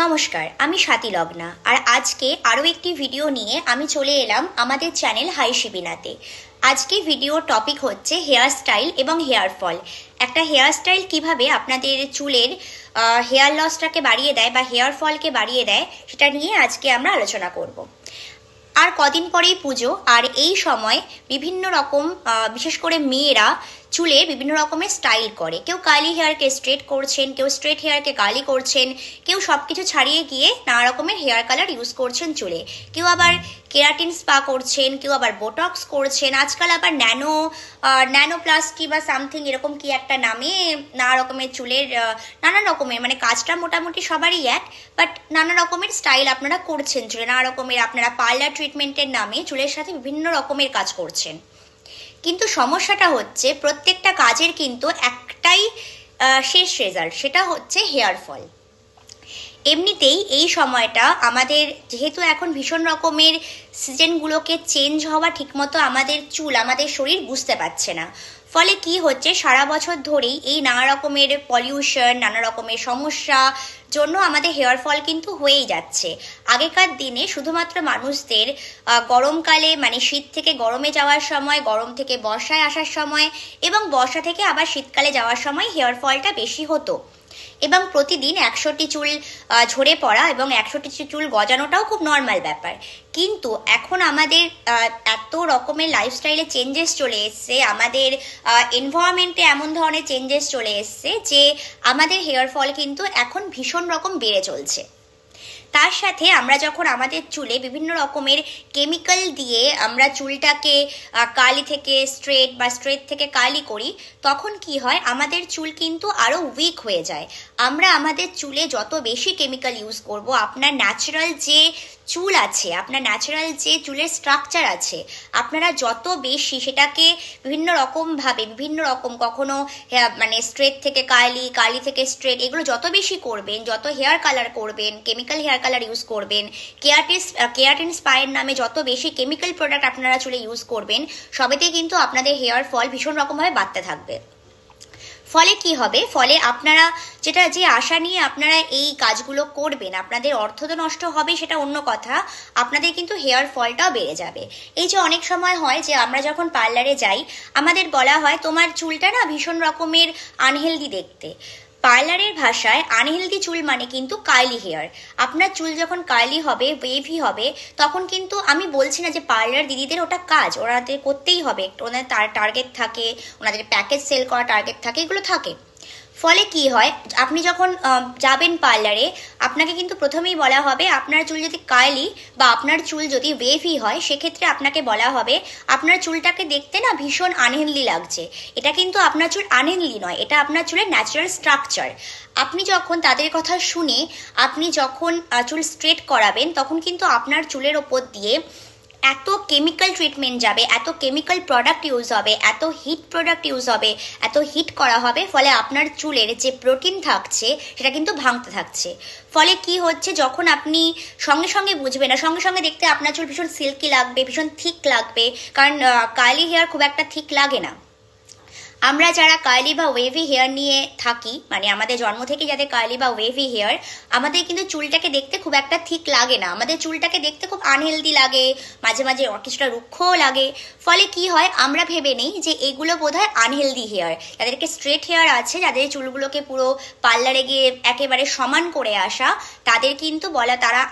নমস্কার, আমি স্বাতি লগ্না। আর আজকে আরও একটি ভিডিও নিয়ে আমি চলে এলাম আমাদের চ্যানেল হাই শিবিনাতে। আজকে ভিডিওর টপিক হচ্ছে হেয়ার স্টাইল এবং হেয়ার ফল। একটা হেয়ার স্টাইল কীভাবে আপনাদের চুলের হেয়ার লসটাকে বাড়িয়ে দেয় বা হেয়ার ফলকে বাড়িয়ে দেয়, সেটা নিয়ে আজকে আমরা আলোচনা করব। আর কদিন পরেই পুজো, আর এই সময় বিভিন্ন রকম বিশেষ করে মেয়েরা চুলে বিভিন্ন রকমের স্টাইল করে। কেউ কার্লি হেয়ারকে স্ট্রেট করছেন, কেউ স্ট্রেট হেয়ারকে কার্লি করছেন, কেউ সব কিছু ছাড়িয়ে গিয়ে নানা রকমের হেয়ার কালার ইউজ করছেন চুলে। কেউ আবার কেরাটিন স্পা করছেন, কেউ আবার বোটক্স করছেন, আজকাল আবার ন্যানোপ্লাস্টি বা সামথিং এরকম কি একটা নামে নানা রকমের চুলের নানা রকমের, মানে কাজটা মোটামুটি সবারই এক, বাট নানা রকমের স্টাইল আপনারা করছেন চুলে। নানা রকমের আপনারা পার্লার ট্রিটমেন্টের নামে চুলের সাথে বিভিন্ন রকমের কাজ করছেন। কিন্তু সমস্যাটা হচ্ছে প্রত্যেকটা কাজের কিন্তু একটাই শেষ রেজাল্ট, সেটা হচ্ছে হেয়ার ফল। এমনিতেই এই সময়টা আমাদের যেহেতু এখন ভীষণ রকমের সিজনগুলোকে চেঞ্জ হওয়া ঠিকমতো আমাদের চুল, আমাদের শরীর বুঝতে পারছে না। ফলে কি হচ্ছে, সারা বছর ধরেই এই নানা রকমের পলিউশন, নানা রকমের সমস্যা জন্য আমাদের হেয়ার ফল কিন্তু হয়েই যাচ্ছে। আগেকার দিনে শুধুমাত্র মানুষদের গরমকালে, মানে শীত থেকে গরমে যাওয়ার সময়, গরম থেকে বর্ষায় আসার সময় এবং বর্ষা থেকে আবার শীতকালে যাওয়ার সময় হেয়ার ফলটা বেশি হতো এবং প্রতিদিন 100টি চুল ঝরে পড়া এবং 100টি চুল গজানোটাও খুব নর্মাল ব্যাপার। কিন্তু এখন আমাদের এত রকমের লাইফস্টাইলে চেঞ্জেস চলে এসছে, আমাদের এনভায়রনমেন্টে এমন ধরনের চেঞ্জেস চলে এসছে যে আমাদের হেয়ার ফল কিন্তু এখন ভীষণ রকম বেড়ে চলছে। তার সাথে আমরা যখন আমাদের চুলে বিভিন্ন রকমের কেমিক্যাল দিয়ে আমরা চুলটাকে কার্লি থেকে স্ট্রেট বা স্ট্রেট থেকে কার্লি করি, তখন কি হয়, আমাদের চুল কিন্তু আরও উইক হয়ে যায়। আমরা আমাদের চুলে যত বেশি কেমিক্যাল ইউজ করব, আপনার ন্যাচারাল যে চুল আছে, আপনার ন্যাচারাল যে চুলের স্ট্রাকচার আছে, আপনারা যত বেশি সেটাকে বিভিন্ন রকমভাবে বিভিন্ন রকম, কখনো মানে স্ট্রেট থেকে কার্লি, কার্লি থেকে স্ট্রেট, এগুলো যত বেশি করবেন, যত হেয়ার কালার করবেন, কেমিক্যাল হেয়ার কালার ইউজ করবেন, কেরাটিন স্পায়ের নামে যত বেশি কেমিক্যাল প্রোডাক্ট আপনারা চুলে ইউজ করবেন, সবেতেই কিন্তু আপনাদের হেয়ার ফল ভীষণ রকমভাবে বাড়তে থাকবে। ফলে কি হবে, ফলে আপনারা যে আশা নিয়ে আপনারা এই কাজগুলো করবেন, আপনাদের অর্থ তো নষ্ট হবে সেটা অন্য কথা, আপনাদের কিন্তু হেয়ার ফলটাও বেড়ে যাবে। এই যে অনেক সময় হয় যে আমরা যখন পার্লারে যাই, আমাদের বলা হয় তোমার চুলটা না ভীষণ রকমের আনহেলদি দেখতে। পার্লারের ভাষায় আনহেলদি চুল মানে কিন্তু কার্লি হেয়ার। আপনার চুল যখন কার্লি হবে, ওয়েভি হবে, তখন কিন্তু আমি বলছি না যে পার্লার দিদিদের ওটা কাজ, ওনাদের করতেই হবে, ওনাদের টার্গেট থাকে, ওনাদের প্যাকেজ সেল করা টার্গেট থাকে, এগুলো থাকে। ফলে কি হয়, আপনি যখন যাবেন পার্লারে, আপনাকে কিন্তু প্রথমেই বলা হবে আপনার চুল যদি কার্লি বা আপনার চুল যদি ওয়েভি হয়, সেক্ষেত্রে আপনাকে বলা হবে আপনার চুলটাকে দেখতে না ভীষণ আনহেলদি লাগছে। এটা কিন্তু আপনার চুল আনহেলদি নয়, এটা আপনার চুলের ন্যাচারাল স্ট্রাকচার। আপনি যখন তাদের কথা শুনে আপনি যখন চুল স্ট্রেট করাবেন, তখন কিন্তু আপনার চুলের ওপর দিয়ে এত কেমিক্যাল ট্রিটমেন্ট যাবে, এত কেমিক্যাল প্রোডাক্ট ইউজ হবে, এত হিট প্রোডাক্ট ইউজ হবে, এত হিট করা হবে, ফলে আপনার চুলের যে প্রোটিন থাকছে সেটা কিন্তু ভাঙতে থাকছে। ফলে কি হচ্ছে, যখন আপনি সঙ্গে সঙ্গে বুঝবেন না, সঙ্গে সঙ্গে দেখতে আপনার চুল ভীষণ সিল্কি লাগবে, ভীষণ থিক লাগবে, কারণ কার্লি হেয়ার খুব একটা থিক লাগে না। আমরা যারা কার্লি বা ওয়েভি হেয়ার নিয়ে থাকি, মানে আমাদের জন্ম থেকে যাদের কার্লি বা ওয়েভি হেয়ার, আমাদের কিন্তু চুলটাকে দেখতে খুব একটা ঠিক লাগে না, আমাদের চুলটাকে দেখতে খুব আনহেলদি লাগে, মাঝে মাঝে কিছুটা রুক্ষও লাগে। ফলে কি হয়, আমরা ভেবে নেই যে এগুলো বোধহয় আনহেলদি হেয়ার। যাদেরকে স্ট্রেট হেয়ার আছে, যাদের চুলগুলোকে পুরো পার্লারে গিয়ে একেবারে সমান করে আসা, তাদের কিন্তু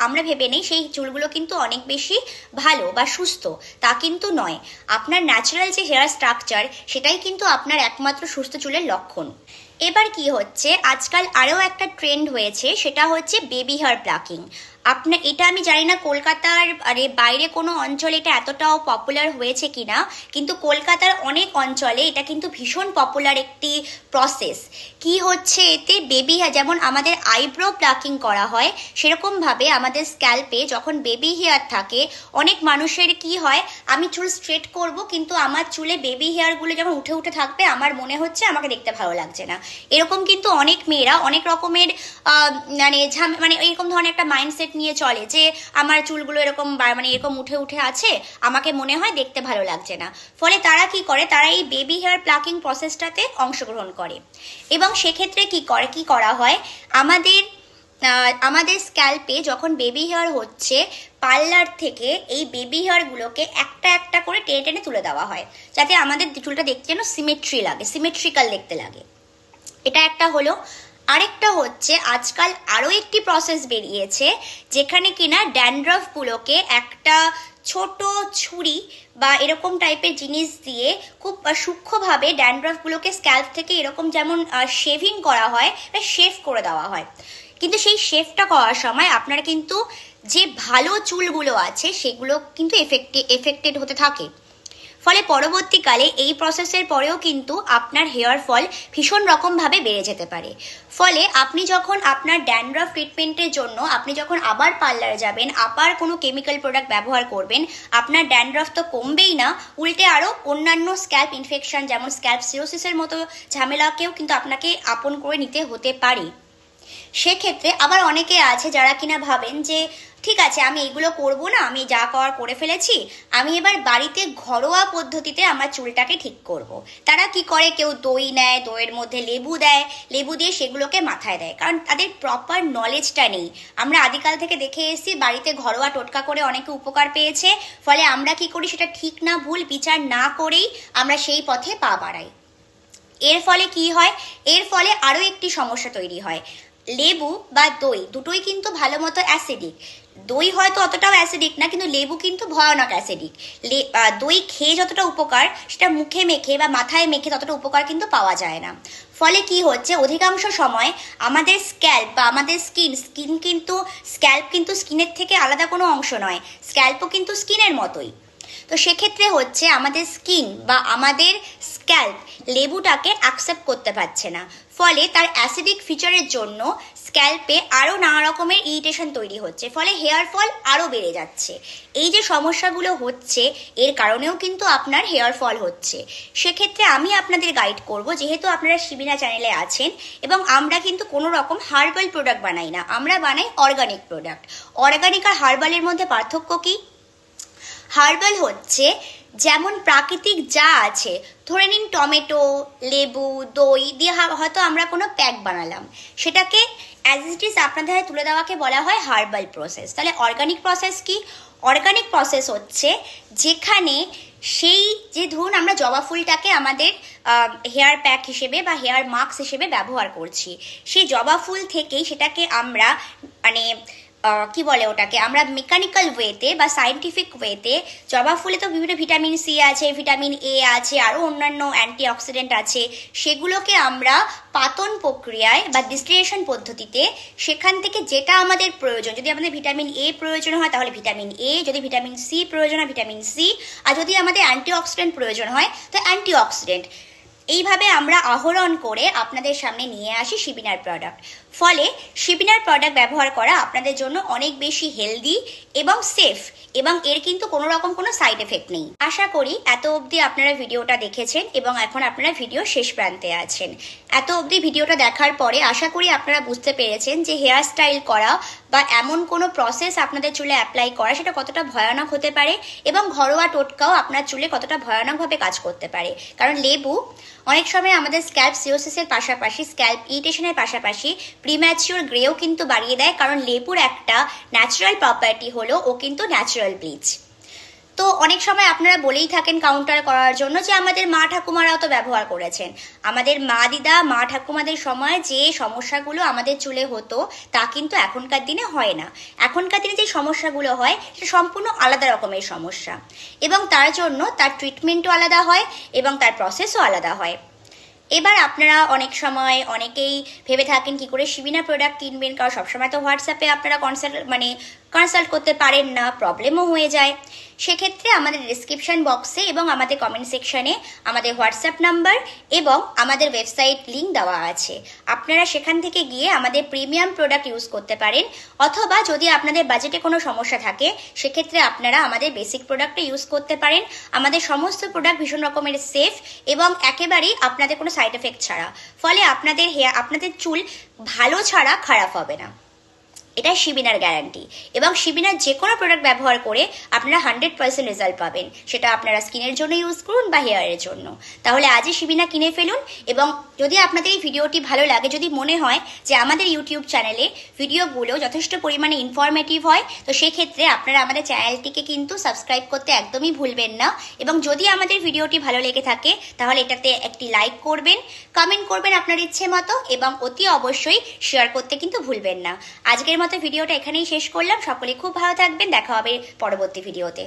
আমরা ভেবে নেই সেই চুলগুলো কিন্তু অনেক বেশি ভালো বা সুস্থ। তা কিন্তু নয়, আপনার ন্যাচারাল যে হেয়ার স্ট্রাকচার, সেটাই কিন্তু আপনার একমাত্র সুস্থ চুলের লক্ষণ। এবার কি হচ্ছে, আজকাল আরও একটা ট্রেন্ড হয়েছে, সেটা হচ্ছে বেবি হেয়ার প্লাকিং। এটা আমি জানি না কলকাতার বাইরে কোনো অঞ্চলে এটা এতটাও পপুলার হয়েছে কিনা, কিন্তু কলকাতার অনেক অঞ্চলে এটা কিন্তু ভীষণ পপুলার একটি প্রসেস। কি হচ্ছে, এতে বেবি হেয়ার, যেমন আমাদের আইব্রো প্লাকিং করা হয়, সেরকমভাবে আমাদের স্ক্যাল্পে যখন বেবি হেয়ার থাকে, অনেক মানুষের কি হয়, আমি চুল স্ট্রেট করব কিন্তু আমার চুলে বেবি হেয়ারগুলো যখন উঠে উঠে থাকবে, আমার মনে হচ্ছে আমাকে দেখতে ভালো লাগছে না। এরকম কিন্তু অনেক মেয়েরা অনেক রকমের মানে এরকম ধরনের একটা মাইন্ডসেট নিয়ে চলে যে আমার চুলগুলো এরকম মানে এরকম উঠে উঠে আছে, আমাকে মনে হয় দেখতে ভালো লাগছে না। ফলে তারা কি করে, তারা এই বেবি হেয়ার প্লাকিং প্রসেসটাতে অংশগ্রহণ করে এবং সেক্ষেত্রে কি করা হয়, আমাদের আমাদের স্ক্যাল্পে যখন বেবি হেয়ার হচ্ছে, পার্লার থেকে এই বেবি হেয়ারগুলোকে একটা একটা করে টেনে টেনে তুলে দেওয়া হয়, যাতে আমাদের চুলটা দেখতে যেন সিমেট্রিক্যাল দেখতে লাগে। এটা একটা হলো। আরেকটা হচ্ছে আজকাল আরও একটি প্রসেস বেরিয়েছে, যেখানে কিনা ড্যান্ড্রফগুলোকে একটা ছোট ছুরি বা এরকম টাইপের জিনিস দিয়ে খুব সূক্ষ্মভাবে ড্যান্ড্রফগুলোকে স্ক্যাল্প থেকে এরকম যেমন শেভিং করা হয়, শেভ করে দেওয়া হয়। কিন্তু সেই শেভটা করার সময় আপনারা কিন্তু যে ভালো চুলগুলো আছে সেগুলো কিন্তু এফেক্টেড হতে থাকে। ফলে পরবর্তীকালে এই প্রসেসের পরেও কিন্তু আপনার হেয়ার ফল ভীষণ রকমভাবে বেড়ে যেতে পারে। ফলে আপনি যখন আপনার ড্যান্ড্রফ ট্রিটমেন্টের জন্য আপনি যখন আবার পার্লারে যাবেন, আবার কোনো কেমিক্যাল প্রোডাক্ট ব্যবহার করবেন, আপনার ড্যান্ড্রফ তো কমবেই না, উল্টে আরও অন্যান্য স্ক্যাল্প ইনফেকশন যেমন স্ক্যাল্প সিরোসিসের মতো ঝামেলাকেও কিন্তু আপনাকে আপন করে নিতে হতে পারে। সেক্ষেত্রে আবার অনেকে আছে যারা কিনা ভাবেন যে ঠিক আছে, আমি এগুলো করব না, আমি যা করার করে ফেলেছি, আমি এবার বাড়িতে ঘরোয়া পদ্ধতিতে আমার চুলটাকে ঠিক করব। তারা কি করে, কেউ দই নেয়, দইয়ের মধ্যে লেবু দেয়, লেবু দিয়ে সেগুলোকে মাথায় দেয়, কারণ তাদের প্রপার নলেজটা নেই। আমরা আদিকাল থেকে দেখে এসেছি বাড়িতে ঘরোয়া টোটকা করে অনেকে উপকার পেয়েছে। ফলে আমরা কি করি, সেটা ঠিক না ভুল বিচার না করেই আমরা সেই পথে পা বাড়াই। এর ফলে কি হয়, এর ফলে আরও একটি সমস্যা তৈরি হয়। লেবু বা দই দুটোই কিন্তু ভালো মতো অ্যাসিডিক। দই হয়তো অতটাও অ্যাসিডিক না, কিন্তু লেবু কিন্তু ভয়ানক অ্যাসিডিক। দই খেয়ে যতটা উপকার, সেটা মুখে মেখে বা মাথায় মেখে ততটা উপকার কিন্তু পাওয়া যায় না। ফলে কি হচ্ছে, অধিকাংশ সময় আমাদের স্ক্যাল্প বা আমাদের স্ক্যাল্প কিন্তু স্কিনের থেকে আলাদা কোনো অংশ নয়, স্ক্যাল্পও কিন্তু স্কিনের মতোই। তো সেক্ষেত্রে হচ্ছে আমাদের স্কিন বা আমাদের স্ক্যাল্প লেবুটাকে অ্যাকসেপ্ট করতে পারছে না। ফলে তার অ্যাসিডিক ফিচারের জন্য স্ক্যাল্পে আরও নানা রকমের ইরিটেশন তৈরি হচ্ছে, ফলে হেয়ার ফল আরও বেড়ে যাচ্ছে। এই যে সমস্যাগুলো হচ্ছে, এর কারণেও কিন্তু আপনার হেয়ার ফল হচ্ছে। সেক্ষেত্রে আমি আপনাদের গাইড করব, যেহেতু আপনারা শিবিনা চ্যানেলে আছেন, এবং আমরা কিন্তু কোনো রকম হার্বাল প্রোডাক্ট বানাই না, আমরা বানাই অর্গানিক প্রোডাক্ট। অর্গানিক আর হার্বালের মধ্যে পার্থক্য কী? হার্বাল হচ্ছে যেমন প্রাকৃতিক যা আছে, ধরে নিন টমেটো, লেবু, দই দিয়ে হয়তো আমরা কোনো প্যাক বানালাম, সেটাকে অ্যাজ ইট ইজ আপনাদের তুলে দেওয়াকে বলা হয় হার্বাল প্রসেস। তাহলে অর্গানিক প্রসেস কি? অর্গানিক প্রসেস হচ্ছে যেখানে সেই যে ধরুন আমরা জবা ফুলটাকে আমাদের হেয়ার প্যাক হিসেবে বা হেয়ার মাস্ক হিসেবে ব্যবহার করছি, সেই জবা ফুল থেকেই সেটাকে আমরা মানে কি বলে ওটাকে, আমরা মেকানিক্যাল ওয়েতে বা সায়েন্টিফিক ওয়েতে, জবা ফুলে তো বিভিন্ন ভিটামিন সি আছে, ভিটামিন এ আছে, আরও অন্যান্য অ্যান্টিঅক্সিডেন্ট আছে, সেগুলোকে আমরা পাতন প্রক্রিয়ায় বা ডিস্টিলেশন পদ্ধতিতে সেখান থেকে যেটা আমাদের প্রয়োজন, যদি আমাদের ভিটামিন এ প্রয়োজন হয় তাহলে ভিটামিন এ, যদি ভিটামিন সি প্রয়োজন হয় ভিটামিন সি, আর যদি আমাদের অ্যান্টিঅক্সিডেন্ট প্রয়োজন হয় তো অ্যান্টিঅক্সিডেন্ট, এইভাবে আমরা আহরণ করে আপনাদের সামনে নিয়ে আসি শিবিনার প্রোডাক্ট। ফলে শিবিনার প্রোডাক্ট ব্যবহার করা আপনাদের জন্য অনেক বেশি হেলদি এবং সেফ, এবং এর কিন্তু কোনো রকম কোনো সাইড এফেক্ট নেই। আশা করি এত অবধি আপনারা ভিডিওটা দেখেছেন এবং এখন আপনারা ভিডিও শেষ প্রান্তে আছেন। এত অবধি ভিডিওটা দেখার পরে আশা করি আপনারা বুঝতে পেরেছেন যে হেয়ার স্টাইল করা বা এমন কোনো প্রসেস আপনাদের চুলে অ্যাপ্লাই করা সেটা কতটা ভয়ানক হতে পারে, এবং ঘরোয়া টোটকাও আপনার চুলে কতটা ভয়ানকভাবে কাজ করতে পারে। কারণ লেবু অনেক সময় আমাদের স্ক্যাল্প সিরোসিসের পাশাপাশি, স্ক্যাল্প ইরিটেশনের পাশাপাশি প্রিম্যাচিওর গ্রেও কিন্তু বাড়িয়ে দেয়, কারণ লেবুর একটা ন্যাচারাল প্রপার্টি হলো ও কিন্তু ন্যাচারাল ব্লিচ। তো অনেক সময় আপনারা বলেই থাকেন কাউন্টার করার জন্য যে আমাদের মা ঠাকুমারাও তো ব্যবহার করেছেন। আমাদের মা ঠাকুমাদের সময় যে সমস্যাগুলো আমাদের চুলে হতো তা কিন্তু এখনকার দিনে হয় না। এখনকার দিনে যে সমস্যাগুলো হয় সেটা সম্পূর্ণ আলাদা রকমের সমস্যা, এবং তার জন্য তার ট্রিটমেন্টও আলাদা হয় এবং তার প্রসেসও আলাদা হয়। এবার আপনারা অনেক সময় অনেকেই ভেবে থাকেন কি করে শিবিনা প্রোডাক্ট কিনবেন, কারণ সবসময় তো হোয়াটসঅ্যাপে আপনারা কনসাল্ট করতে পারেন না, প্রবলেমও হয়ে যায়। সেক্ষেত্রে আমাদের ডিসক্রিপশন বক্সে এবং আমাদের কমেন্ট সেকশনে আমাদের হোয়াটসঅ্যাপ নাম্বার এবং আমাদের ওয়েবসাইট লিঙ্ক দেওয়া আছে। আপনারা সেখান থেকে গিয়ে আমাদের প্রিমিয়াম প্রোডাক্ট ইউজ করতে পারেন, অথবা যদি আপনাদের বাজেটে কোনো সমস্যা থাকে সেক্ষেত্রে আপনারা আমাদের বেসিক প্রোডাক্টটা ইউজ করতে পারেন। আমাদের সমস্ত প্রোডাক্ট ভীষণ রকমের সেফ এবং একেবারেই আপনাদের কোনো সাইড এফেক্ট ছাড়া, ফলে আপনাদের চুল ভালো ছাড়া খারাপ হবে না। এটা শিবিনার গ্যারান্টি। এবং শিবিনার যে কোনো প্রোডাক্ট ব্যবহার করে আপনারা 100% রেজাল্ট পাবেন, সেটা আপনারা স্কিনের জন্য ইউজ করুন বা হেয়ারের জন্য। তাহলে আজই শিবিনা কিনে ফেলুন। এবং যদি আপনাদের এই ভিডিওটি ভালো লাগে, যদি মনে হয় যে আমাদের ইউটিউব চ্যানেলে ভিডিওগুলো যথেষ্ট পরিমাণে ইনফরমেটিভ হয়, তো সেক্ষেত্রে আপনারা আমাদের চ্যানেলটিকে কিন্তু সাবস্ক্রাইব করতে একদমই ভুলবেন না। এবং যদি আমাদের ভিডিওটি ভালো লেগে থাকে তাহলে এটাতে একটি লাইক করবেন, কমেন্ট করবেন আপনার ইচ্ছে মতো, এবং অতি অবশ্যই শেয়ার করতে কিন্তু ভুলবেন না। আজকের মতো ভিডিওটা এখানেই শেষ করলাম। সকলে খুব ভালো থাকবেন, দেখা হবে পরবর্তী ভিডিওতে।